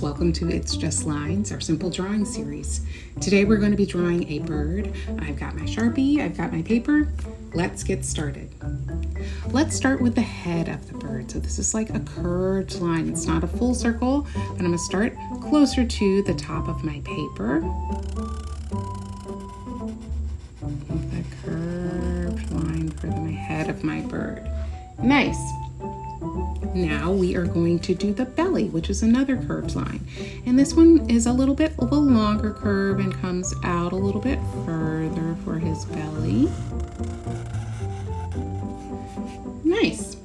welcome to It's Just Lines, our simple drawing series. Today we're going to be drawing a bird. I've got my Sharpie, I've got my paper. Let's get started. Let's start with the head of the bird. So this is like a curved line. It's not a full circle, but I'm going to start closer to the top of my paper. The curved line for my head of my bird. Nice. Now we are going to do the belly, which is another curved line. And this one is a little bit of a longer curve and comes out a little bit further for his belly. Nice.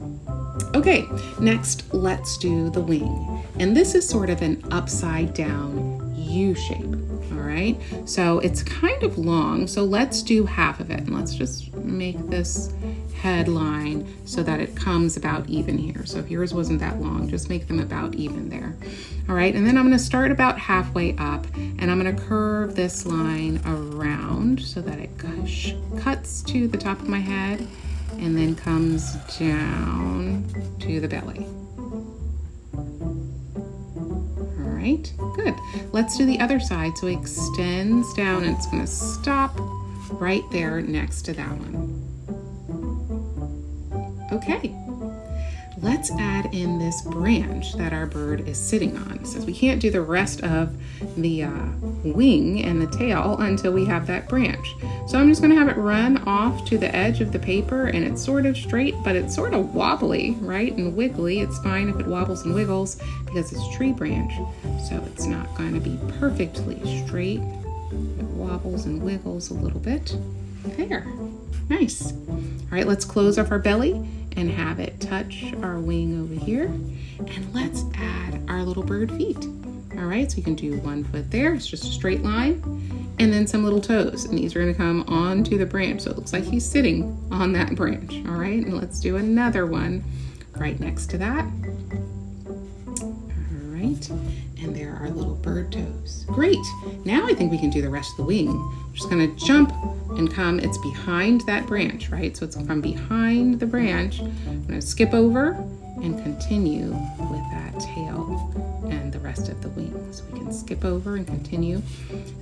Okay, next let's do the wing. And this is sort of an upside down U shape. All right, so it's kind of long, so let's do half of it. And let's just make this headline so that it comes about even here. So if yours wasn't that long, just make them about even there. All right, and then I'm going to start about halfway up, and I'm going to curve this line around so that it cuts to the top of my head and then comes down to the belly. All right, good. Let's do the other side. So it extends down and it's going to stop right there next to that one. Okay, let's add in this branch that our bird is sitting on. It says we can't do the rest of the wing and the tail until we have that branch. So I'm just going to have it run off to the edge of the paper, and it's sort of straight, but it's sort of wobbly, right, and wiggly. It's fine if it wobbles and wiggles because it's a tree branch, so it's not going to be perfectly straight. It wobbles and wiggles a little bit. There, nice. All right, let's close off our belly and have it touch our wing over here. And let's add our little bird feet. All right, so you can do one foot there. It's just a straight line. And then some little toes. And these are going to come onto the branch. So it looks like he's sitting on that branch. All right, and let's do another one right next to that. All right, and there are little bird toes. Great. Now I think we can do the rest of the wing. We're just going to jump and come. It's behind that branch, right? So it's from behind the branch. I'm going to skip over and continue with that tail and the rest of the wing. So we can skip over and continue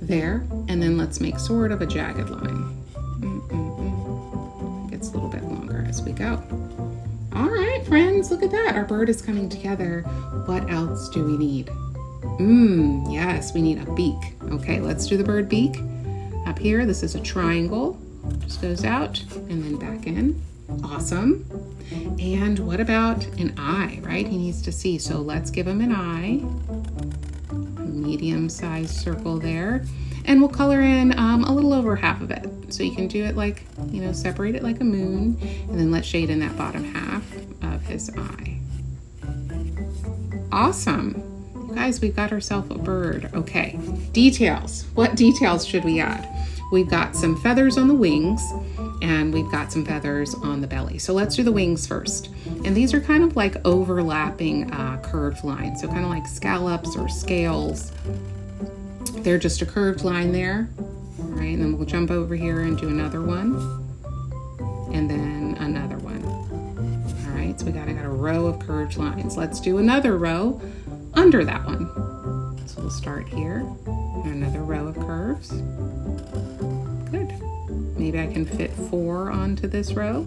there. And then let's make sort of a jagged line. It gets a little bit longer as we go. All right, friends, look at that. Our bird is coming together. What else do we need? Yes, we need a beak. Okay, let's do the bird beak. Up here, this is a triangle. Just goes out and then back in. Awesome. And what about an eye, right? He needs to see. So let's give him an eye. A medium-sized circle there. And we'll color in a little over half of it. So you can do it like, separate it like a moon. And then let's shade in that bottom half of his eye. Awesome. Guys, we've got ourselves a bird. Okay, details. What details should we add? We've got some feathers on the wings, and we've got some feathers on the belly. So let's do the wings first. And these are kind of like overlapping curved lines. So kind of like scallops or scales. They're just a curved line there. All right, and then we'll jump over here and do another one. And then another one. All right, so I got a row of curved lines. Let's do another row under that one. So we'll start here, and another row of curves. Good. Maybe I can fit 4 onto this row.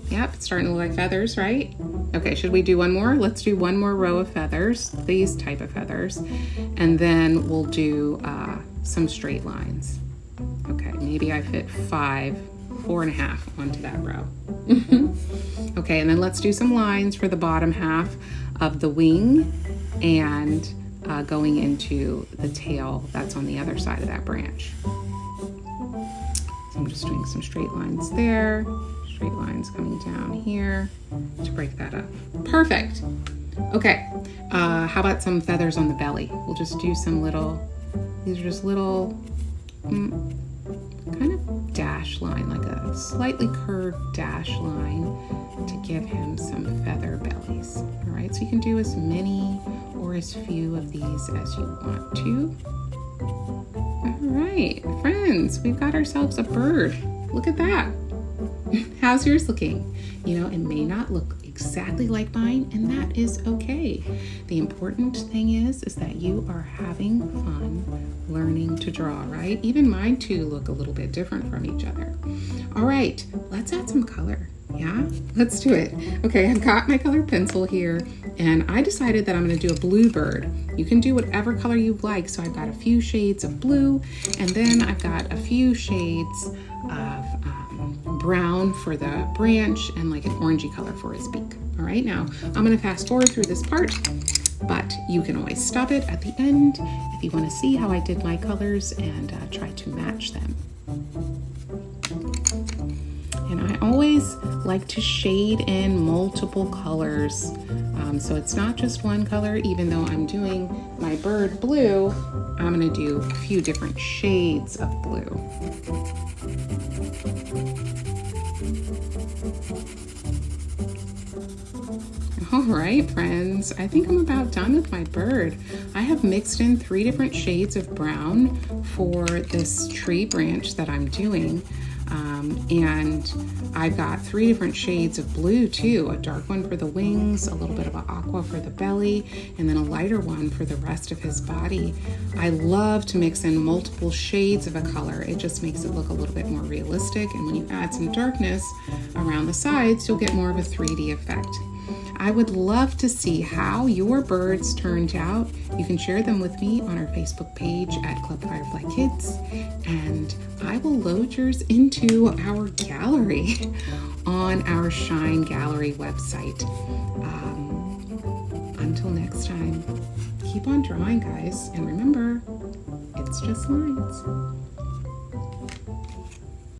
Yep, it's starting to look like feathers, right? Okay, should we do one more? Let's do one more row of feathers, these type of feathers, and then we'll do some straight lines. Okay, maybe I fit 4.5 onto that row. Okay, and then let's do some lines for the bottom half of the wing and going into the tail that's on the other side of that branch. So I'm just doing some straight lines there, straight lines coming down here to break that up. Perfect. Okay, how about some feathers on the belly? We'll just do some these are just little kind of dash line, like a slightly curved dash line to give him some feather bellies. All right, so you can do as many or as few of these as you want to. All right, friends, we've got ourselves a bird. Look at that. How's yours looking? It may not look exactly like mine, and that is okay. The important thing is that you are having fun learning to draw, right? Even mine too look a little bit different from each other. All right, let's add some color. Yeah, let's do it. Okay, I've got my colored pencil here, and I decided that I'm going to do a blue bird. You can do whatever color you like. So I've got a few shades of blue, and then I've got a few shades of brown for the branch and like an orangey color for his beak. All right, now I'm going to fast forward through this part, but you can always stop it at the end if you want to see how I did my colors and try to match them. And I always like to shade in multiple colors. So it's not just one color. Even though I'm doing my bird blue, I'm going to do a few different shades of blue. All right, friends, I think I'm about done with my bird. I have mixed in 3 different shades of brown for this tree branch that I'm doing. And I've got 3 different shades of blue too, a dark one for the wings, a little bit of an aqua for the belly, and then a lighter one for the rest of his body. I love to mix in multiple shades of a color. It just makes it look a little bit more realistic, and when you add some darkness around the sides, you'll get more of a 3D effect. I would love to see how your birds turned out. You can share them with me on our Facebook page at Club Firefly Kids, and I will load yours into our gallery on our Shine Gallery website. Until next time, keep on drawing, guys, and remember, it's just lines.